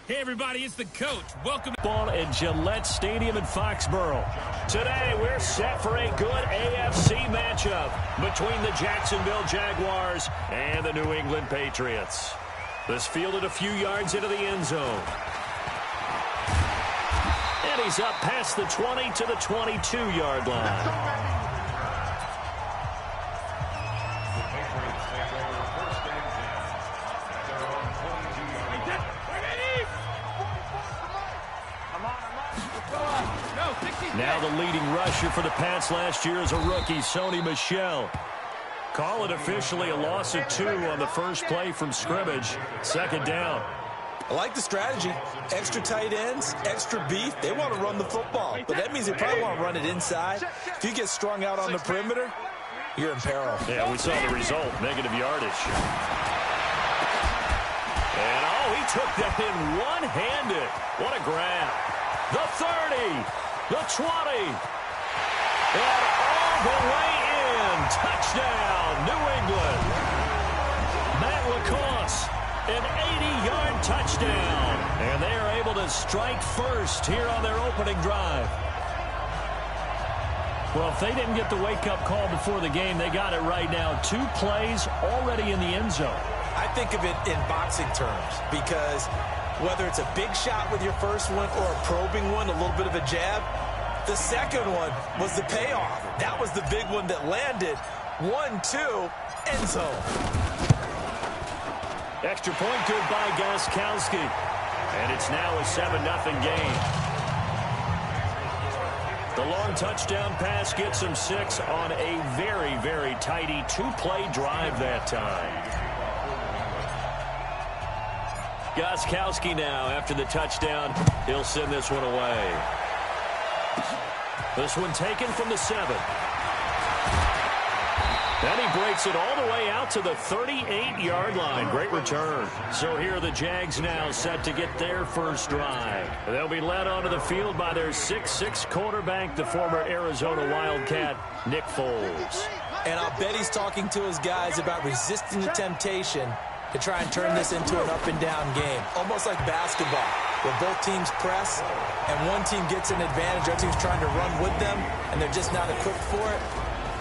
Hey, everybody, it's the coach. Welcome. Ball at Gillette Stadium in Foxborough. Today, we're set for a good AFC matchup between the Jacksonville Jaguars and the New England Patriots. This fielded a few yards into the end zone. And he's up past the 20 to the 22-yard line. Now the leading rusher for the Pats last year is a rookie, Sony Michel. Call it officially a loss of 2 on the first play from scrimmage. Second down. I like the strategy. Extra tight ends, extra beef. They want to run the football, but that means they probably want to run it inside. If you get strung out on the perimeter, you're in peril. Yeah, we saw the result, negative yardage. And, he took that in one-handed. What a grab. The 30. The 20. And all the way in. Touchdown, New England. Matt LaCosse, an 80-yard touchdown. And they are able to strike first here on their opening drive. Well, if they didn't get the wake-up call before the game, they got it right now. 2 plays already in the end zone. I think of it in boxing terms because whether it's a big shot with your first one or a probing one, a little bit of a jab, the second one was the payoff. That was the big one that landed. 1-2, end zone. Extra point good by Gostkowski. And it's now a 7-0 game. The long touchdown pass gets him 6 on a very, very tidy 2-play drive that time. Gostkowski now, after the touchdown, he'll send this one away. This one taken from the 7. Then he breaks it all the way out to the 38-yard line. Great return. So here are the Jags now set to get their first drive. They'll be led onto the field by their 6'6" quarterback, the former Arizona Wildcat, Nick Foles. And I'll bet he's talking to his guys about resisting the temptation to try and turn this into an up-and-down game. Almost like basketball, where both teams press, and one team gets an advantage, the other team's trying to run with them, and they're just not equipped for it.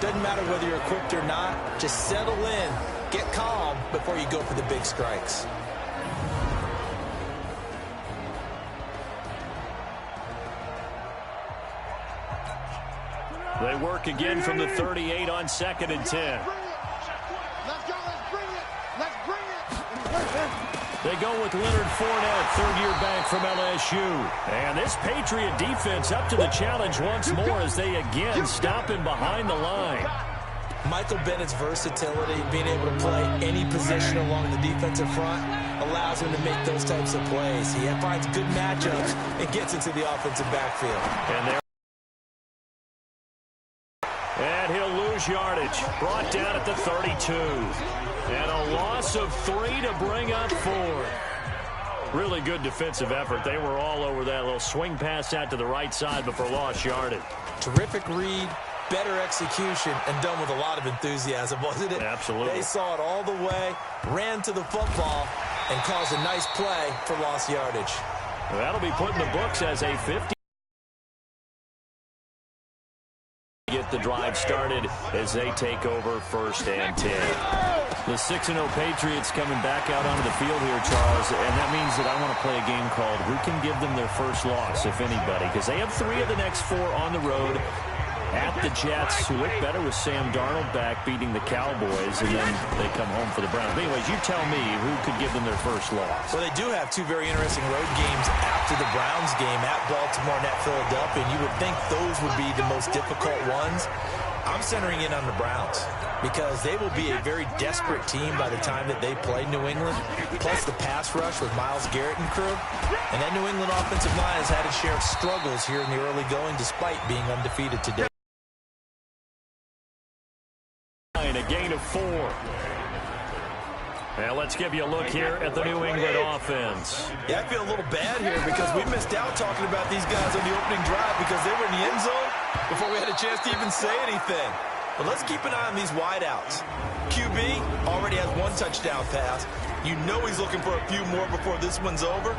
Doesn't matter whether you're equipped or not. Just settle in, get calm before you go for the big strikes. They work again from the 38 on 2nd and 10. They go with Leonard Fournette, third-year back from LSU. And this Patriot defense up to the challenge once more as they again stop him behind the line. Michael Bennett's versatility, being able to play any position along the defensive front, allows him to make those types of plays. He finds good matchups and gets into the offensive backfield. And he'll lose yardage. Brought down at the 32. And a loss of 3 to bring up 4. Really good defensive effort. They were all over that little swing pass out to the right side before lost yardage. Terrific read, better execution, and done with a lot of enthusiasm, wasn't it? Absolutely. They saw it all the way, ran to the football, and caused a nice play for lost yardage. Well, that'll be put in the books as a 50. Get the drive started as they take over 1st and 10. The 6-0 Patriots coming back out onto the field here, Charles, and that means that I want to play a game called Who Can Give Them Their First Loss, if anybody, because they have 3 of the next 4 on the road at the Jets, who look better with Sam Darnold back beating the Cowboys, and then they come home for the Browns. But anyways, you tell me who could give them their first loss. Well, they do have 2 very interesting road games after the Browns game, at Baltimore and at Philadelphia, and you would think those would be the most difficult ones. I'm centering in on the Browns because they will be a very desperate team by the time that they play New England, plus the pass rush with Myles Garrett and crew. And that New England offensive line has had its share of struggles here in the early going despite being undefeated today. A gain of 4. Now let's give you a look here at the New England offense. Yeah, I feel a little bad here because we missed out talking about these guys on the opening drive because they were in the end zone before we had a chance to even say anything. But let's keep an eye on these wideouts. QB already has 1 touchdown pass. You know he's looking for a few more before this one's over.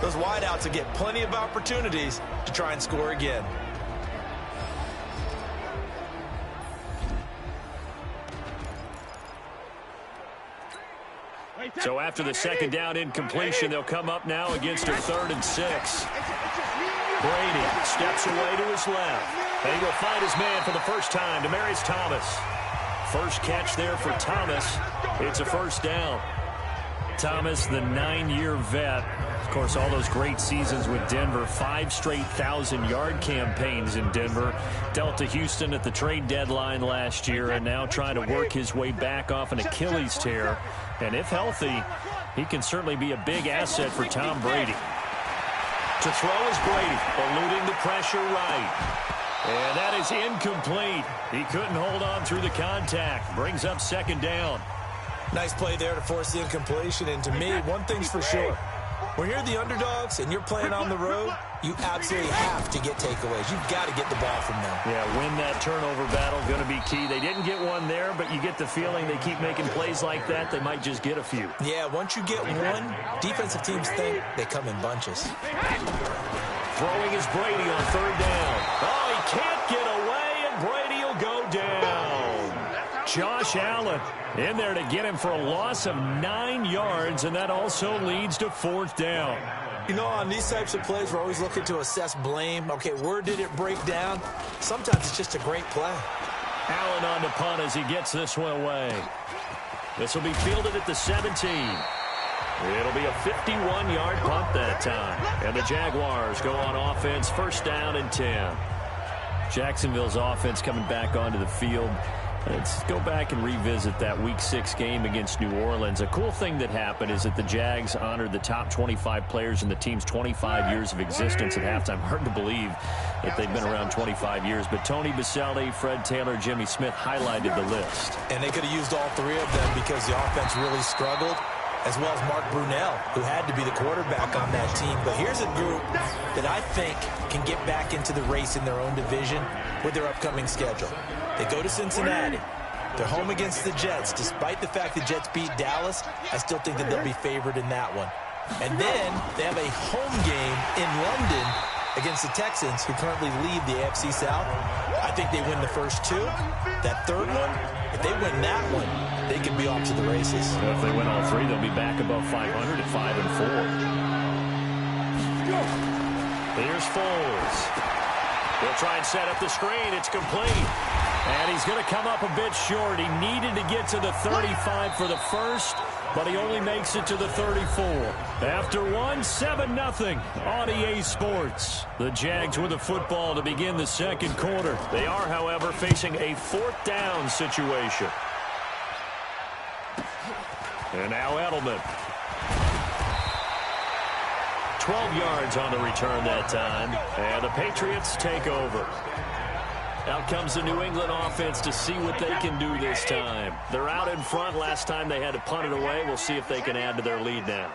those wideouts will get plenty of opportunities to try and score again. So after the second down incompletion, they'll come up now against a 3rd and 6. Brady steps away to his left. And he will find his man for the first time, Demaryius Thomas. First catch there for Thomas. It's a first down. Thomas, the 9-year vet. Of course, all those great seasons with Denver. 5 straight 1,000-yard campaigns in Denver. Dealt to Houston at the trade deadline last year, and now trying to work his way back off an Achilles tear. And if healthy, he can certainly be a big asset for Tom Brady. To throw is Brady, eluding the pressure right. And that is incomplete. He couldn't hold on through the contact. Brings up second down. Nice play there to force the incompletion. And to me, one thing's for sure. When you're the underdogs and you're playing on the road, you absolutely have to get takeaways. You've got to get the ball from them. Yeah, win that turnover battle, going to be key. They didn't get one there, but you get the feeling they keep making plays like that, they might just get a few. Yeah, once you get one, defensive teams think they come in bunches. Throwing is Brady on 3rd down. Oh, he can't get away, and Brady will go down. Josh Allen in there to get him for a loss of 9 yards, and that also leads to 4th down. You know, on these types of plays, we're always looking to assess blame. Okay, where did it break down? Sometimes it's just a great play. Allen on the punt as he gets this one away. This will be fielded at the 17. It'll be a 51-yard punt that time. And the Jaguars go on offense, 1st down and 10. Jacksonville's offense coming back onto the field. Let's go back and revisit that Week 6 game against New Orleans. A cool thing that happened is that the Jags honored the top 25 players in the team's 25 years of existence at halftime. Hard to believe that they've been around 25 years. But Tony Baselli, Fred Taylor, Jimmy Smith highlighted the list. And they could have used all 3 of them because the offense really struggled, as well as Mark Brunell, who had to be the quarterback on that team. But here's a group that I think can get back into the race in their own division with their upcoming schedule. They go to Cincinnati. They're home against the Jets. Despite the fact the Jets beat Dallas, I still think that they'll be favored in that one. And then they have a home game in London against the Texans, who currently lead the AFC South. I think they win the first 2. That 3rd one, if they win that one, they can be off to the races. Well, if they win all 3, they'll be back above 500 at 5-4. Here's Foles. They'll try and set up the screen. It's complete. And he's going to come up a bit short. He needed to get to the 35 for the first, but he only makes it to the 34. After 7-0 on EA Sports. The Jags with the football to begin the second quarter. They are, however, facing a 4th down situation. And now Edelman. 12 yards on the return that time. And the Patriots take over. Out comes the New England offense to see what they can do this time. They're out in front. Last time they had to punt it away. We'll see if they can add to their lead now.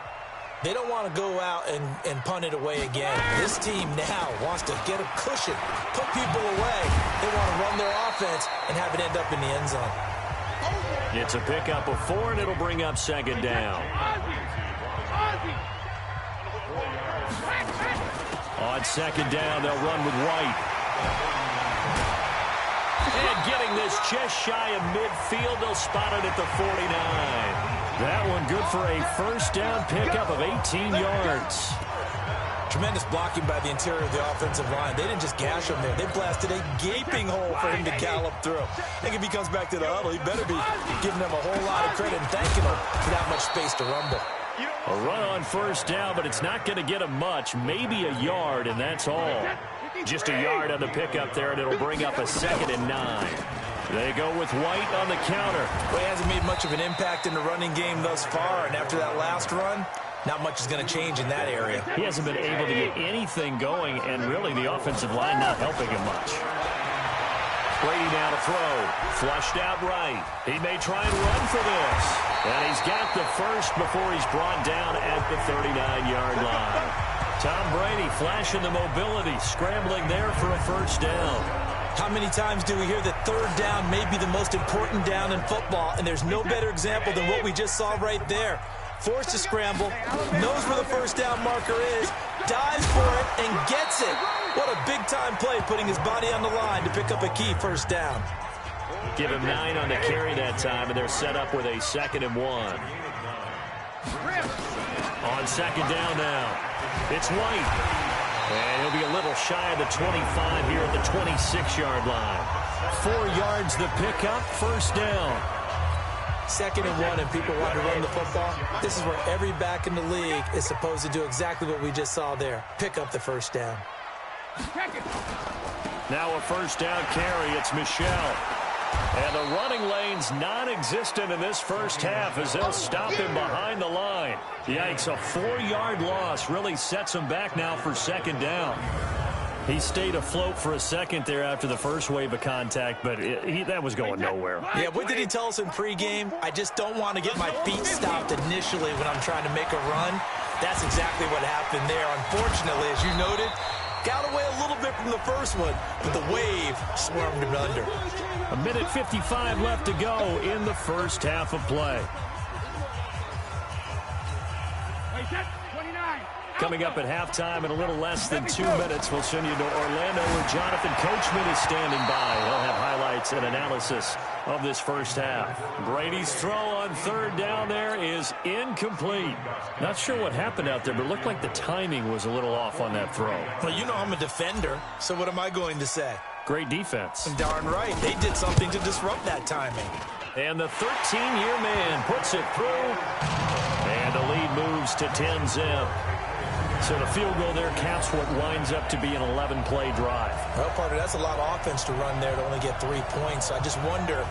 They don't want to go out and punt it away again. This team now wants to get a cushion, put people away. They want to run their offense and have it end up in the end zone. It's a pickup of 4, and it'll bring up second down. On second down, they'll run with White. And getting this just shy of midfield, they'll spot it at the 49. That one good for a first down pickup of 18 yards. Tremendous blocking by the interior of the offensive line. They didn't just gash him there. They blasted a gaping hole for him to gallop through. I think if he comes back to the huddle, he better be giving them a whole lot of credit and thanking them for that much space to rumble. A run on first down, but it's not going to get him much. Maybe a yard, and that's all. Just a yard on the pickup there, and it'll bring up a 2nd and 9. They go with White on the counter. Well, he hasn't made much of an impact in the running game thus far, and after that last run, not much is going to change in that area. He hasn't been able to get anything going, and really the offensive line not helping him much. Brady now to throw. Flushed out right. He may try and run for this. And he's got the first before he's brought down at the 39-yard line. Tom Brady flashing the mobility, scrambling there for a first down. How many times do we hear that 3rd down may be the most important down in football, and there's no better example than what we just saw right there. forced to scramble, knows where the first down marker is, dives for it, and gets it. What a big-time play, putting his body on the line to pick up a key first down. Give him 9 on the carry that time, and they're set up with a 2nd and 1. On 2nd down now, it's White. And he'll be a little shy of the 25 here at the 26-yard line. 4 yards the pickup, first down. 2nd and 1, and people want to run the football. This is where every back in the league is supposed to do exactly what we just saw there. Pick up the first down. Now a first down carry. It's Michel. And the running lane's non-existent in this first half as they'll stop him behind the line. Yikes, a 4-yard loss really sets him back now for 2nd down. He stayed afloat for a second there after the first wave of contact, but that was going nowhere. Yeah, what did he tell us in pregame? I just don't want to get my feet stopped initially when I'm trying to make a run. That's exactly what happened there. Unfortunately, as you noted, got away a little bit from the first one, but the wave swarmed him under. 1:55 left to go in the first half of play. Coming up at halftime in a little less than 2 minutes, we'll send you to Orlando where Jonathan Coachman is standing by. He'll have highlights and analysis of this first half. Brady's throw on 3rd down there is incomplete. Not sure what happened out there, but it looked like the timing was a little off on that throw. Well, you know I'm a defender, so what am I going to say? Great defense. Darn right. They did something to disrupt that timing. And the 13-year man puts it through. And the lead moves to 10-zip. So the field goal there caps what winds up to be an 11-play drive. Well, partner, that's a lot of offense to run there to only get 3 points. So I just wonder,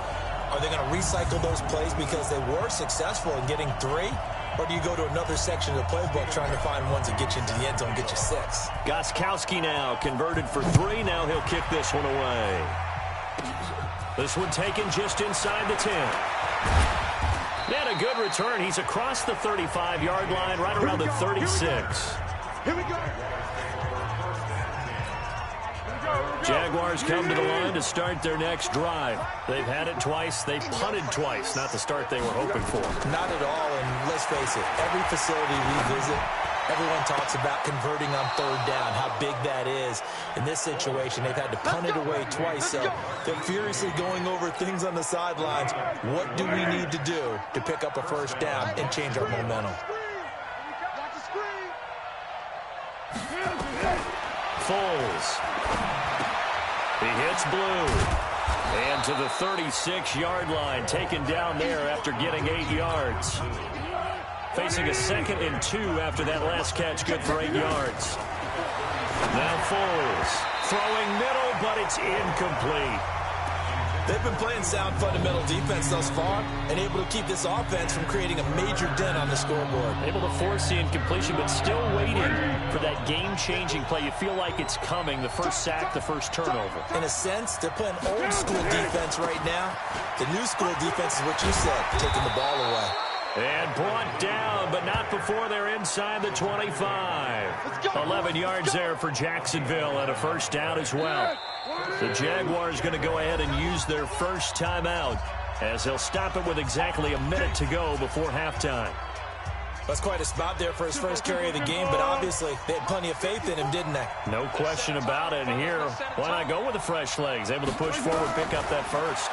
are they going to recycle those plays because they were successful in getting 3? Or do you go to another section of the playbook trying to find ones that get you into the end zone, get you 6? Gostkowski now converted for 3. Now he'll kick this one away. This one taken just inside the 10. And a good return. He's across the 35-yard line, right around the 36. Here we go. Jaguars come to the line to start their next drive. They've had it twice. They've punted twice. Not the start they were hoping for. Not at all, and let's face it, every facility we visit, everyone talks about converting on 3rd down, how big that is. In this situation, they've had to punt it away twice, so they're furiously going over things on the sidelines. What do we need to do to pick up a first down and change our momentum? Foles. He hits Blue. And to the 36-yard line, taken down there after getting 8 yards. Facing a 2nd and 2 after that last catch, good for 8 yards. Now Foles throwing middle, but it's incomplete. They've been playing sound fundamental defense thus far and able to keep this offense from creating a major dent on the scoreboard. Able to force the incompletion, but still waiting for that game-changing play. You feel like it's coming, the first sack, the first turnover. In a sense, they're playing old-school defense right now. The new-school defense is what you said, taking the ball away. And brought down, but not before they're inside the 25. 11 yards there for Jacksonville and a first down as well. The Jaguars going to go ahead and use their first timeout as they'll stop it with exactly a minute to go before halftime. That's quite a spot there for his first carry of the game, but obviously they had plenty of faith in him, didn't they? No question about it. And here, why not go with the fresh legs? Able to push forward, pick up that first.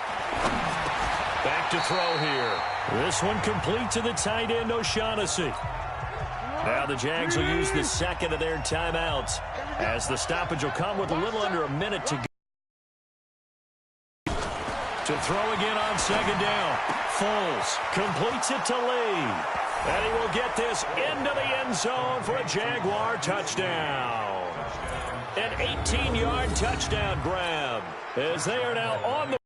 Back to throw here. This one complete to the tight end, O'Shaughnessy. Now the Jags will use the second of their timeouts as the stoppage will come with a little under a minute to go. To throw again on 2nd down. Foles completes it to Lee. And he will get this into the end zone for a Jaguar touchdown. An 18-yard touchdown grab as they are now on the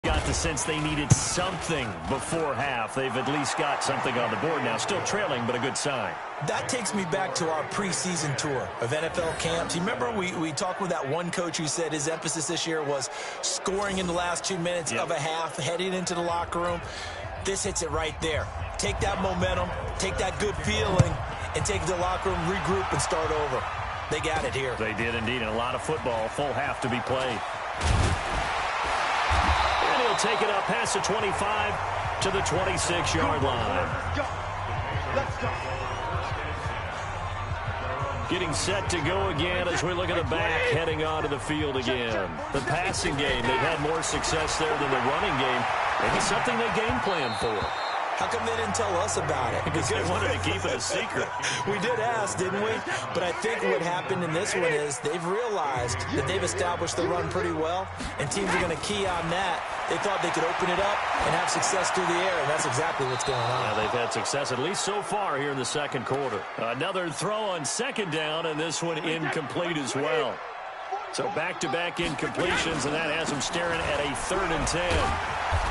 got the sense they needed something before half. They've at least got something on the board now. Still trailing, but a good sign. That takes me back to our preseason tour of NFL camps. You remember we talked with that one coach who said his emphasis this year was scoring in the last 2 minutes of a half, heading into the locker room. This hits it right there. Take that momentum, take that good feeling, and take it to the locker room, regroup, and start over. They got it here. They did indeed, and a lot of football, full half to be played. He'll take it up past the 25 to the 26-yard line. Let's go. Getting set to go again as we look at the back heading onto the field again. The passing game, they've had more success there than the running game. Maybe something they game plan for. How come they didn't tell us about it? Because they wanted to keep it a secret. We did ask, didn't we? But I think what happened in this one is they've realized that they've established the run pretty well, and teams are going to key on that. They thought they could open it up and have success through the air, and that's exactly what's going on. Yeah, they've had success, at least so far, here in the second quarter. Another throw on second down, and this one incomplete as well. So back-to-back incompletions, and that has him staring at a 3rd and 10.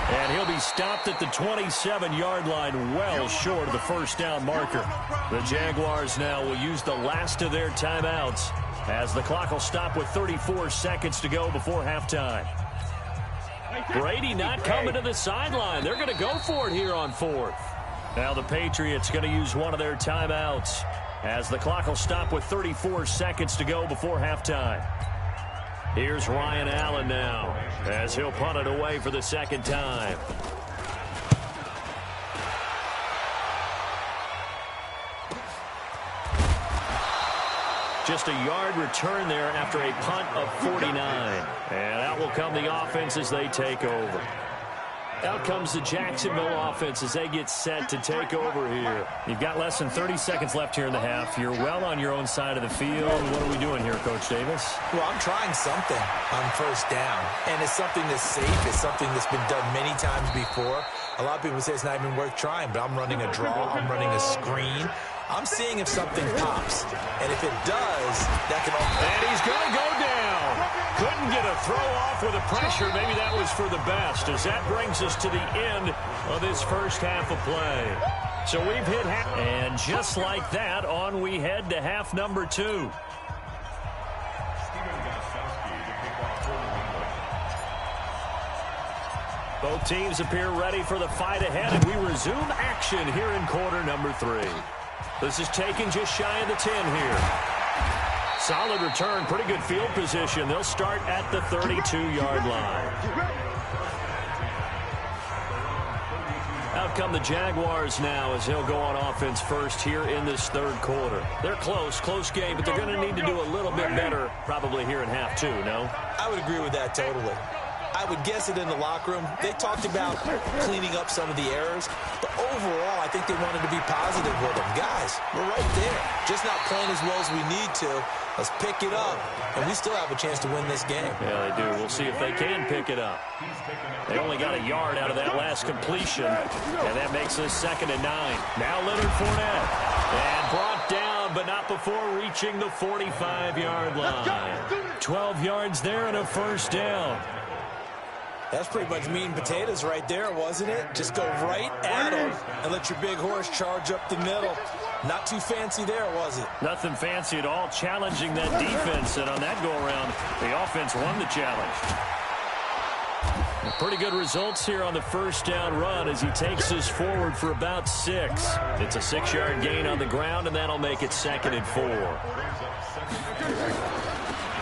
And he'll be stopped at the 27-yard line, well short of the first down marker. The Jaguars now will use the last of their timeouts as the clock will stop with 34 seconds to go before halftime. Brady not coming to the sideline. They're going to go for it here on 4th. Now the Patriots going to use one of their timeouts as the clock will stop with 34 seconds to go before halftime. Here's Ryan Allen now as he'll punt it away for the second time. Just a yard return there after a punt of 49. And out will come the offense as they take over. Out comes the Jacksonville offense as they get set to take over here. You've got less than 30 seconds left here in the half. You're well on your own side of the field. What are we doing here, Coach Davis? Well, I'm trying something on first down, and it's something that's safe. It's something that's been done many times before. A lot of people say it's not even worth trying, but I'm running a draw. I'm running a screen. I'm seeing if something pops, and if it does, that can all... And he's going to go down. Couldn't get a throw off with the pressure. Maybe that was for the best, as that brings us to the end of this first half of play. So we've hit half, and just like that, on we head to half number 2. Both teams appear ready for the fight ahead, and we resume action here in quarter number 3. This is taken just shy of the 10 here. Solid return, pretty good field position. They'll start at the 32-yard line. Out come the Jaguars now as he'll go on offense first here in this third quarter. They're close game, but they're going to need to do a little bit better probably here in half 2, no? I would agree with that totally. I would guess it in the locker room. They talked about cleaning up some of the errors, but overall, I think they wanted to be positive with them. Guys, we're right there. Just not playing as well as we need to. Let's pick it up, and we still have a chance to win this game. Yeah, they do. We'll see if they can pick it up. They only got a yard out of that last completion, and that makes this 2nd and 9. Now Leonard Fournette, and brought down, but not before reaching the 45-yard line. 12 yards there and a first down. That's pretty much meat and potatoes right there, wasn't it? Just go right at them and let your big horse charge up the middle. Not too fancy there, was it? Nothing fancy at all, challenging that defense, and on that go-around, the offense won the challenge. Pretty good results here on the first down run as he takes this forward for about 6. It's a 6-yard gain on the ground, and that'll make it 2nd and 4.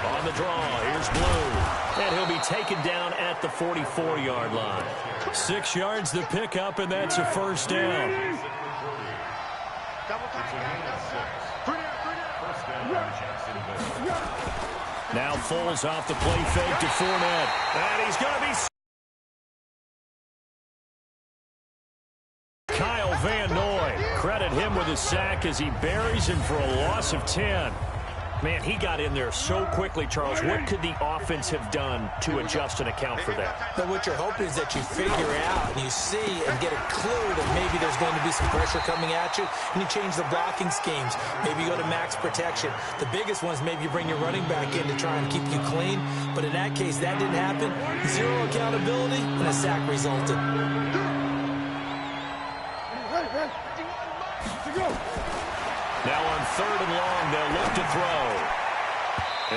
On the draw, here's Blue. And he'll be taken down at the 44-yard line. 6 yards the pickup, and that's a first down. Now Foles off the play fake to Fournette. And he's going to be... Kyle Van Noy. Credit him with a sack as he buries him for a loss of 10. Man, he got in there so quickly, Charles. What could the offense have done to adjust and account for that? But what you're hoping is that you figure out and you see and get a clue that maybe there's going to be some pressure coming at you, and you change the blocking schemes. Maybe you go to max protection. The biggest ones, maybe you bring your running back in to try and keep you clean. But in that case, that didn't happen. 0 accountability, and a sack resulted. Now on 3rd and long, they'll look to throw.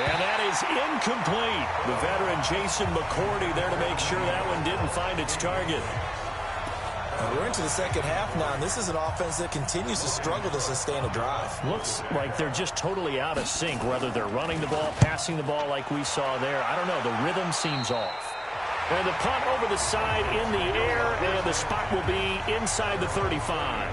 And that is incomplete. The veteran Jason McCourty there to make sure that one didn't find its target. We're into the second half now, and this is an offense that continues to struggle to sustain a drive. Looks like they're just totally out of sync, whether they're running the ball, passing the ball like we saw there. I don't know. The rhythm seems off. And the punt over the side in the air, and the spot will be inside the 35.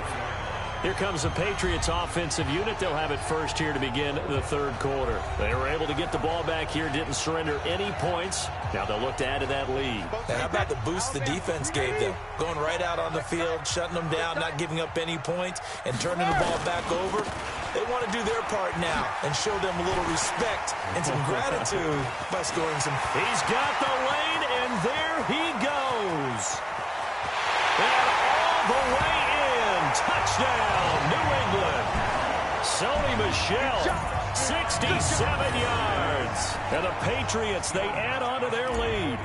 Here comes the Patriots offensive unit. They'll have it first here to begin the third quarter. They were able to get the ball back here, didn't surrender any points. Now they'll look to add to that lead. And how about the boost the defense gave them? Going right out on the field, shutting them down, not giving up any points, and turning the ball back over. They want to do their part now and show them a little respect and some gratitude by scoring some. He's got the lane, and there he goes. And all the way in. Touchdown, New England. Sony Michel, 67 yards. And the Patriots, they add on to their lead.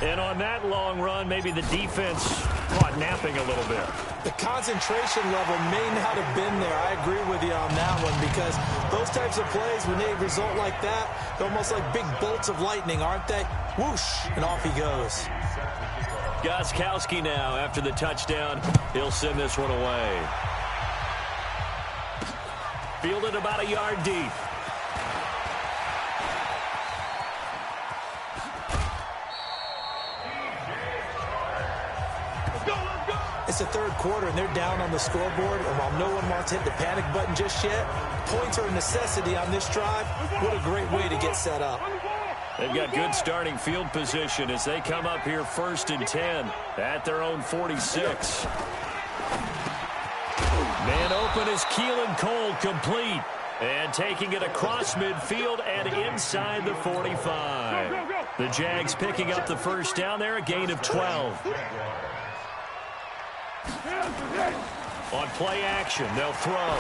And on that long run, maybe the defense caught napping a little bit. The concentration level may not have been there. I agree with you on that one, because those types of plays, when they result like that, they're almost like big bolts of lightning, aren't they? Whoosh, and off he goes. Gostkowski now, after the touchdown, he'll send this one away. Fielded about a yard deep. It's the third quarter, and they're down on the scoreboard, and while no one wants to hit the panic button just yet, points are a necessity on this drive. What a great way to get set up. They've got good starting field position as they come up here 1st and 10 at their own 46. Man open is Keelan Cole, complete. And taking it across midfield and inside the 45. The Jags picking up the first down there, a gain of 12. On play action, they'll throw.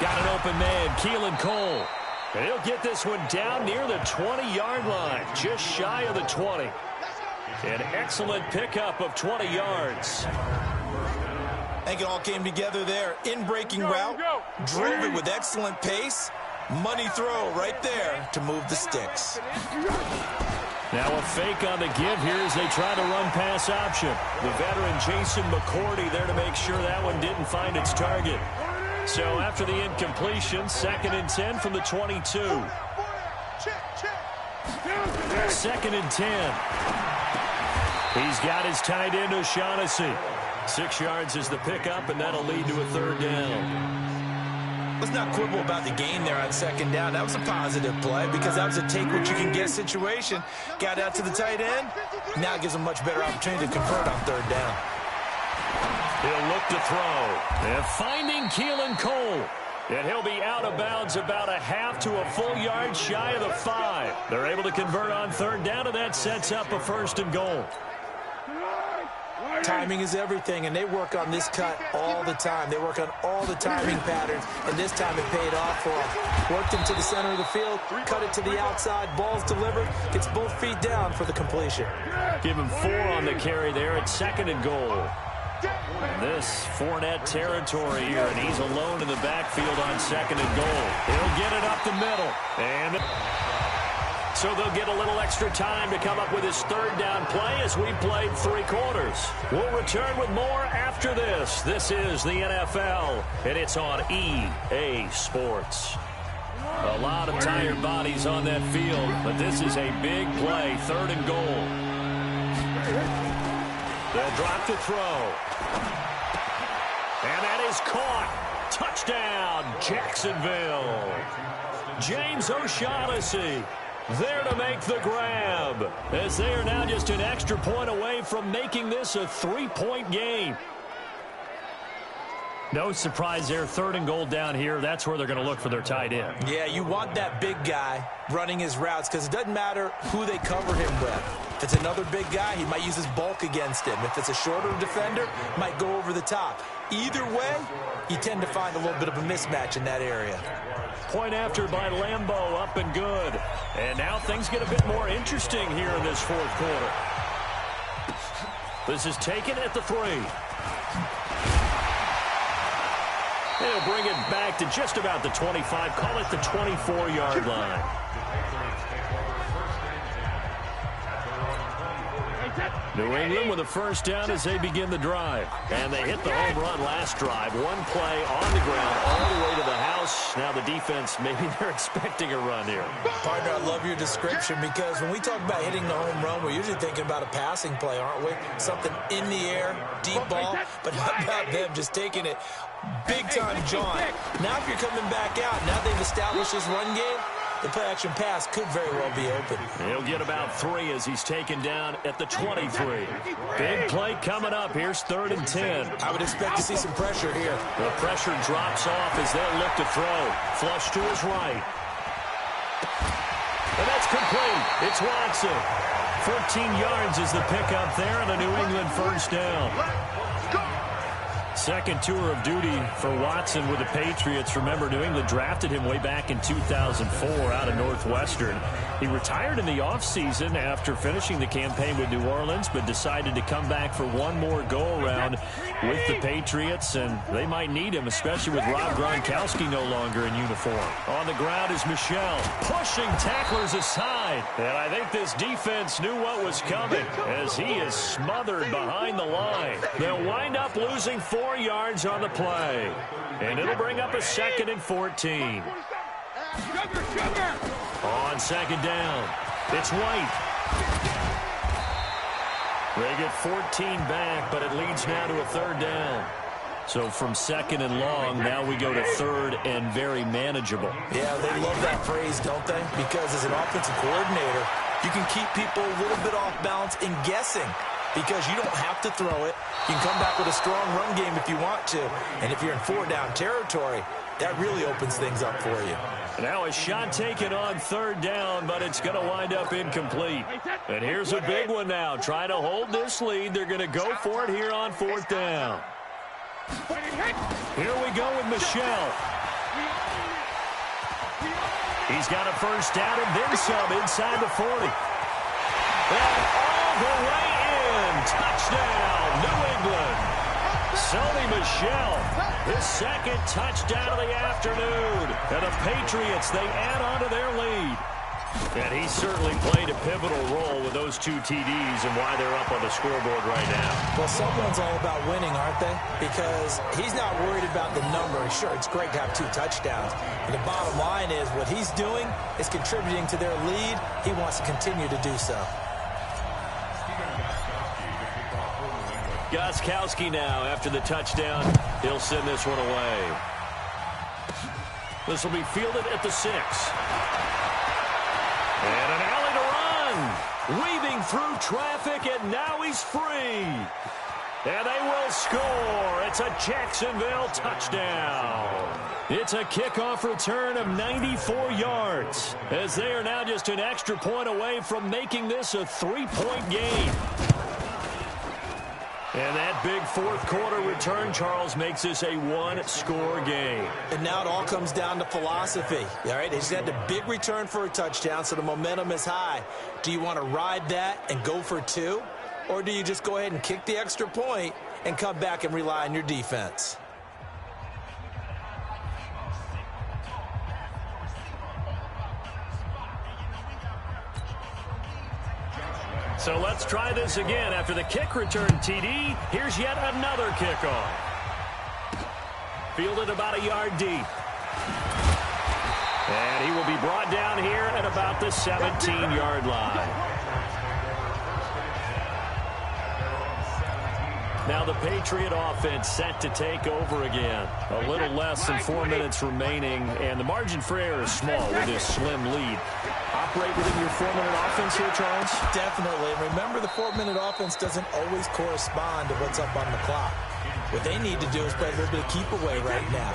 Got an open man, Keelan Cole. And he'll get this one down near the 20-yard line, just shy of the 20. An excellent pickup of 20 yards. I think it all came together there. In-breaking route, drove it with excellent pace. Money throw right there to move the sticks. Now a fake on the give here as they try to run pass option. The veteran Jason McCourty there to make sure that one didn't find its target. So after the incompletion, 2nd and 10 from the 22. 2nd and 10. He's got his tight end O'Shaughnessy. 6 yards is the pickup, and that'll lead to a 3rd down. Let's not quibble about the gain there on 2nd down. That was a positive play because that was a take-what-you-can-get situation. Got out to the tight end. Now it gives him much better opportunity to convert on 3rd down. He'll look to throw. And finding Keelan Cole. And he'll be out of bounds about a half to a full yard shy of the 5. They're able to convert on 3rd down, and that sets up a 1st and goal. Timing is everything, and they work on this cut all the time. They work on all the timing patterns, and this time it paid off for them. Worked him to the center of the field, cut it to the outside, ball's delivered, gets both feet down for the completion. Give him 4 on the carry there at 2nd and goal. And this Fournette territory here, and he's alone in the backfield on 2nd and goal. He'll get it up the middle. And so they'll get a little extra time to come up with his 3rd down play as we played 3 quarters. We'll return with more after this. This is the NFL, and it's on EA Sports. A lot of tired bodies on that field, but this is a big play, 3rd and goal. They'll drop to throw. And that is caught. Touchdown, Jacksonville. James O'Shaughnessy there to make the grab, as they are now just an extra point away from making this a 3-point game. No surprise there, 3rd and goal down here. That's where they're going to look for their tight end. Yeah, you want that big guy running his routes because it doesn't matter who they cover him with. If it's another big guy, he might use his bulk against him. If it's a shorter defender, might go over the top. Either way, you tend to find a little bit of a mismatch in that area. Point after by Lambeau, up and good. And now things get a bit more interesting here in this 4th quarter. This is taken at the 3. They'll bring it back to just about the 25. Call it the 24-yard line. New England with a first down as they begin the drive. And they hit the home run last drive. One play on the ground all the way to the house. Now the defense, maybe they're expecting a run here. Partner, I love your description because when we talk about hitting the home run, we're usually thinking about a passing play, aren't we? Something in the air, deep ball. But how about them just taking it big-time jaunt? Now if you're coming back out, now they've established this run game, the play-action pass could very well be open. He'll get about 3 as he's taken down at the 23. Big play coming up. Here's 3rd and 10. I would expect to see some pressure here. The pressure drops off as they'll look to throw. Flush to his right. And that's complete. It's Watson. 14 yards is the pickup there and a New England first down. Second tour of duty for Watson with the Patriots. Remember, New England drafted him way back in 2004 out of Northwestern. He retired in the offseason after finishing the campaign with New Orleans, but decided to come back for one more go-around with the Patriots, and they might need him, especially with Rob Gronkowski no longer in uniform. On the ground is Michel, pushing tacklers aside, and I think this defense knew what was coming as he is smothered behind the line. They'll wind up losing 4 yards on the play, and it'll bring up a 2nd and 14. On 2nd down, it's White. They get 14 back, but it leads now to a 3rd down. So from 2nd and long, now we go to 3rd and very manageable. Yeah, they love that phrase, don't they? Because as an offensive coordinator, you can keep people a little bit off balance and guessing because you don't have to throw it. You can come back with a strong run game if you want to. And if you're in 4-down territory, that really opens things up for you. Now a shot taken on 3rd down, but it's going to wind up incomplete. And here's a big one now. Trying to hold this lead. They're going to go for it here on 4th down. Here we go with Michel. He's got a first down and then some inside the 40. And all the way in. Touchdown, New England. Sony Michel, his 2nd touchdown of the afternoon. And the Patriots, they add on to their lead. And he certainly played a pivotal role with those 2 TDs and why they're up on the scoreboard right now. Well, someone's all about winning, aren't they? Because he's not worried about the number. Sure, it's great to have 2 touchdowns. But the bottom line is what he's doing is contributing to their lead. He wants to continue to do so. Gostkowski now after the touchdown. He'll send this one away. This will be fielded at the 6. And an alley to run. Weaving through traffic, and now he's free. And they will score. It's a Jacksonville touchdown. It's a kickoff return of 94 yards, as they are now just an extra point away from making this a 3-point game. And that big 4th quarter return, Charles, makes this a 1-score game. And now it all comes down to philosophy. All right, they just had a big return for a touchdown, so the momentum is high. Do you want to ride that and go for 2? Or do you just go ahead and kick the extra point and come back and rely on your defense? So let's try this again. After the kick return TD, here's yet another kickoff. Fielded about a yard deep. And he will be brought down here at about the 17-yard line. Now the Patriot offense set to take over again. A little less than 4 minutes remaining, and the margin for error is small with this slim lead. Operate within your 4-minute offense here, Charles? Definitely. Remember, the 4-minute offense doesn't always correspond to what's up on the clock. What they need to do is play a little bit of keep away right now.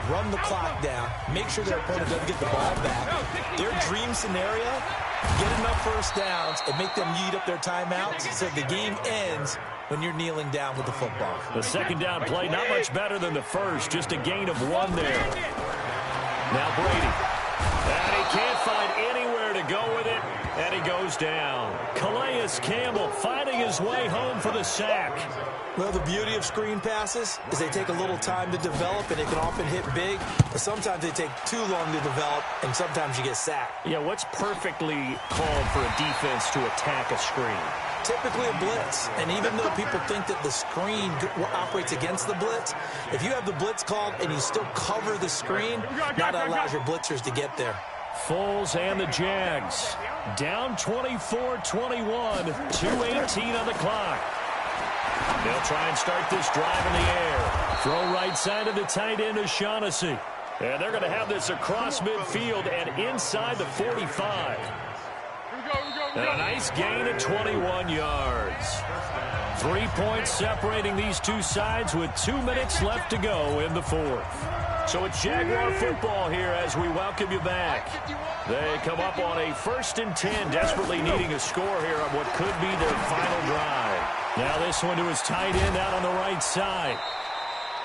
Run the clock down. Make sure their opponent doesn't get the ball back. Their dream scenario, get enough first downs and make them eat up their timeouts so the game ends when you're kneeling down with the football. The 2nd down play, not much better than the first. Just a gain of 1 there. Now Brady. And he can't find anywhere to go with it. And he goes down. Calais Campbell finding his way home for the sack. Well, the beauty of screen passes is they take a little time to develop, and they can often hit big, but sometimes they take too long to develop, and sometimes you get sacked. Yeah, what's perfectly called for a defense to attack a screen? typically a blitz. And even though people think that the screen operates against the blitz, if you have the blitz called and you still cover the screen, now that allows your blitzers to get there. Foles and the Jags down 24-21, 2:18 on the clock. They'll try and start this drive in the air. Throw right side of the tight end O'Shaughnessy. And they're going to have this across midfield and inside the 45. And a nice gain of 21 yards. 3 points separating these two sides with 2 minutes left to go in the fourth. So it's Jaguar football here as we welcome you back. They come up on a 1st and 10, desperately needing a score here on what could be their final drive. Now this one to his tight end out on the right side.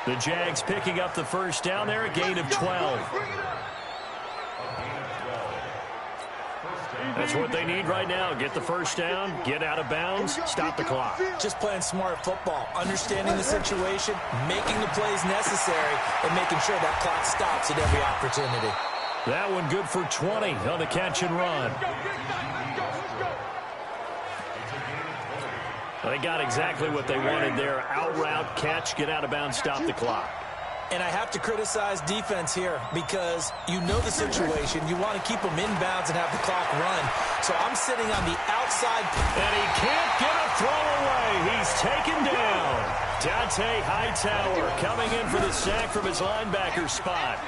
The Jags picking up the first down there, a gain of 12. That's what they need right now. Get the first down, get out of bounds, stop the clock. Just playing smart football, understanding the situation, making the plays necessary, and making sure that clock stops at every opportunity. That one good for 20 on the catch and run. They got exactly what they wanted there. Out route, catch, get out of bounds, stop the clock. And I have to criticize defense here because you know the situation. You want to keep them inbounds and have the clock run. So I'm sitting on the outside. And he can't get a throw away. He's taken down. Jaysavaeg-Yt coming in for the sack from his linebacker spot.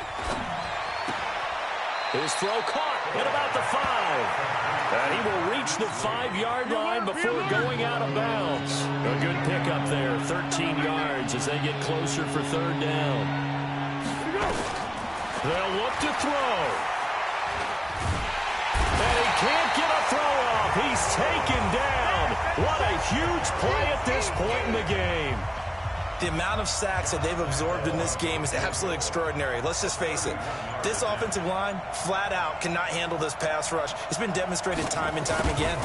His throw caught at about the 5. And he will reach the 5-yard line before going out of bounds. A good pickup there, 13 yards as they get closer for 3rd down. They'll look to throw. And he can't get a throw off. He's taken down. What a huge play at this point in the game. The amount of sacks that they've absorbed in this game is absolutely extraordinary. Let's just face it. This offensive line, flat out, cannot handle this pass rush. It's been demonstrated time and time again.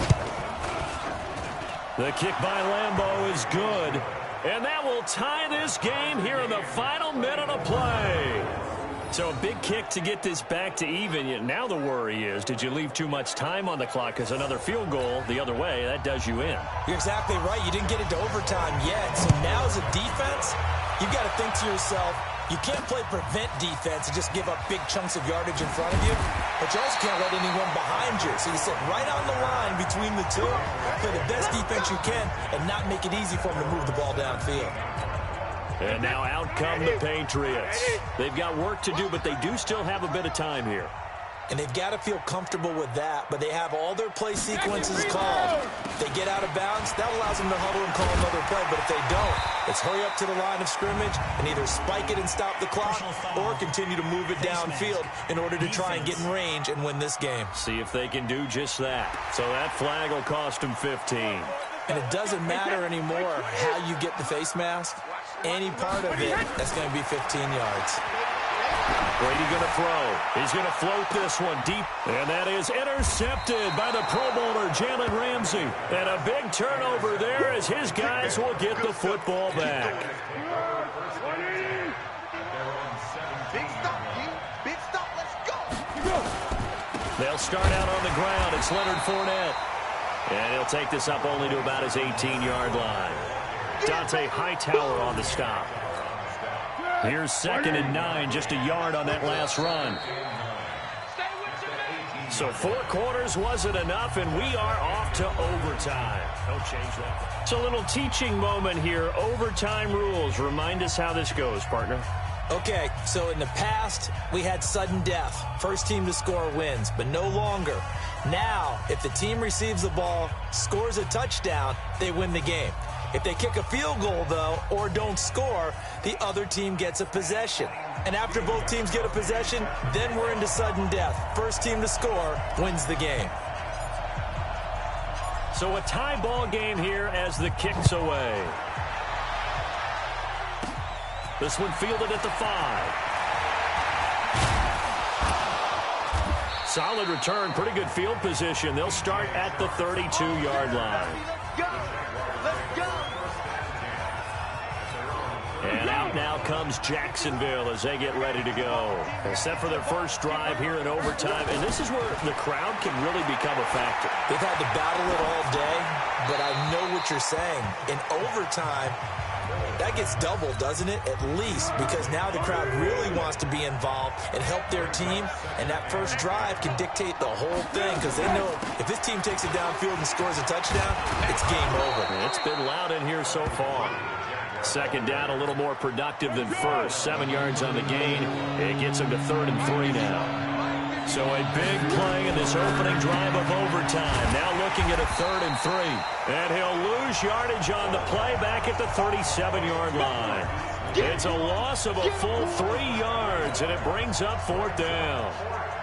The kick by Lambeau is good. And that will tie this game here in the final minute of play. So a big kick to get this back to even. Now the worry is, did you leave too much time on the clock? Because another field goal the other way, that does you in. You're exactly right. You didn't get it to overtime yet. So now as a defense, you've got to think to yourself, you can't play prevent defense and just give up big chunks of yardage in front of you. But you also can't let anyone behind you. So you sit right on the line between the two, play the best defense you can, and not make it easy for them to move the ball downfield. And now out come the Patriots. They've got work to do, but they do still have a bit of time here. And they've got to feel comfortable with that, but they have all their play sequences called. If they get out of bounds, that allows them to huddle and call another play, but if they don't, it's hurry up to the line of scrimmage and either spike it and stop the clock or continue to move it downfield in order to try and get in range and win this game. See if they can do just that. So that flag will cost them 15. And it doesn't matter anymore how you get the face mask. Any part of it, that's going to be 15 yards. Brady going to throw. He's going to float this one deep. And that is intercepted by the Pro Bowler, Jalen Ramsey. And a big turnover there as his guys will get the football back. Big stop, King. Big stop. Let's go. They'll start out on the ground. It's Leonard Fournette. And he'll take this up only to about his 18-yard line. Hightower on the stop. Here's 2nd and 9, just a yard on that last run. So 4 quarters wasn't enough, and we are off to overtime. Don't change that. It's a little teaching moment here. Overtime rules. Remind us how this goes, partner. Okay, so in the past, we had sudden death. First team to score wins, but no longer. Now, if the team receives the ball, scores a touchdown, they win the game. If they kick a field goal, though, or don't score, the other team gets a possession. And after both teams get a possession, then we're into sudden death. First team to score wins the game. So a tie ball game here as the kick's away. This one fielded at the 5. Solid return, pretty good field position. They'll start at the 32-yard line. And out now comes Jacksonville as they get ready to go. They're set for their first drive here in overtime, and this is where the crowd can really become a factor. They've had to battle it all day, but I know what you're saying. In overtime, that gets doubled, doesn't it? At least, because now the crowd really wants to be involved and help their team, and that first drive can dictate the whole thing because they know if this team takes it downfield and scores a touchdown, it's game over. It's been loud in here so far. Second down, a little more productive than first. 7 yards on the gain. It gets him to 3rd and 3 now. So a big play in this opening drive of overtime. Now looking at a 3rd and 3. And he'll lose yardage on the play back at the 37-yard line. It's a loss of a full 3 yards, and it brings up 4th down.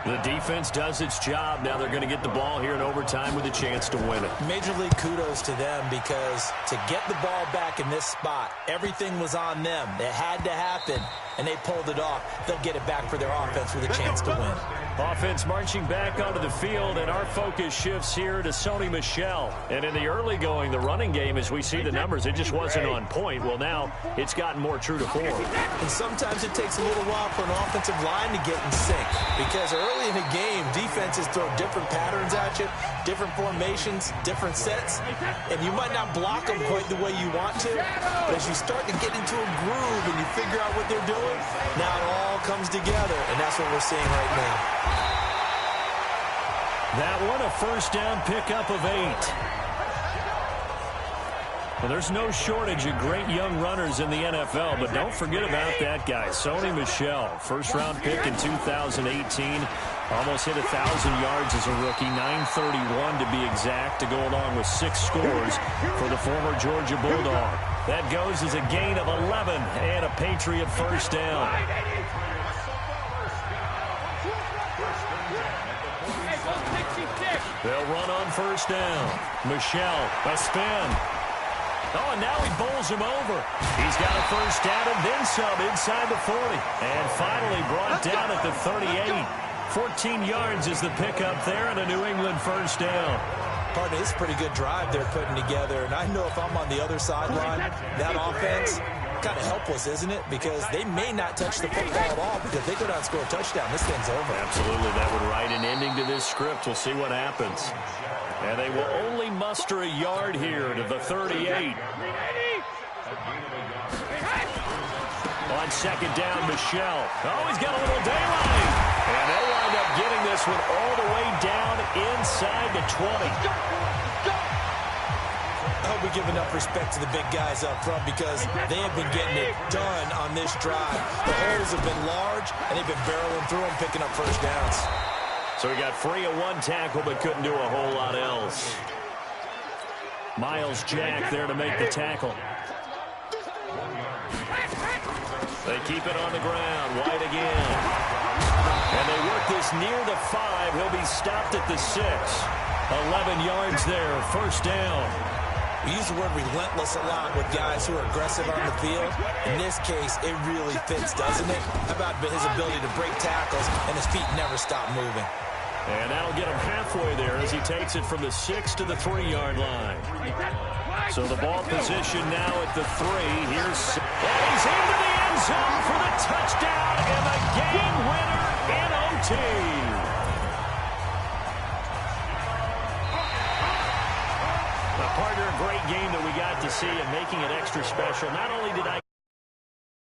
The defense does its job. Now they're going to get the ball here in overtime with a chance to win it. Major league kudos to them because to get the ball back in this spot, everything was on them. It had to happen, and they pulled it off. They'll get it back for their offense with a chance to win. Offense marching back onto the field, and our focus shifts here to Sony Michel. And in the early going, the running game, as we see the numbers, it just wasn't on point. Well, now it's gotten more true to form. And sometimes it takes a little while for an offensive line to get in sync because early in the game, defenses throw different patterns at you, different formations, different sets, and you might not block them quite the way you want to, but as you start to get into a groove and you figure out what they're doing, now it all comes together, and that's what we're seeing right now. That one a first down pickup of 8. Well, there's no shortage of great young runners in the NFL, but don't forget about that guy, Sony Michel. First-round pick in 2018. Almost hit 1,000 yards as a rookie, 931 to be exact, to go along with 6 scores for the former Georgia Bulldog. That goes as a gain of 11 and a Patriot first down. They'll run on first down. Michel, a spin. Oh, and now he bowls him over. He's got a first down and then some inside the 40. And finally brought down at the 38. 14 yards is the pickup there and a New England first down. Partner, this is a pretty good drive they're putting together. And I know if I'm on the other sideline, that offense, kind of helpless, isn't it? Because they may not touch the football at all because they go down and score a touchdown. This thing's over. Absolutely. That would write an ending to this script. We'll see what happens. And they will only muster a yard here to the 38. On second down, Michel. Oh, he's got a little daylight. And they'll wind up getting this one all the way down inside the 20. I hope we give enough respect to the big guys up front because they have been getting it done on this drive. The holes have been large, and they've been barreling through them, picking up first downs. So he got free of 1 tackle but couldn't do a whole lot else. Miles Jack there to make the tackle. They keep it on the ground. White again. And they work this near the 5. He'll be stopped at the 6. 11 yards there. First down. We use the word relentless a lot with guys who are aggressive on the field. In this case, it really fits, doesn't it? How about his ability to break tackles and his feet never stop moving? And that'll get him halfway there as he takes it from the 6 to the 3-yard line. So the ball position now at the 3. Here's... And he's into the end zone for the touchdown and the game winner in OT. A partner, a great game that we got to see and making it extra special. Not only did I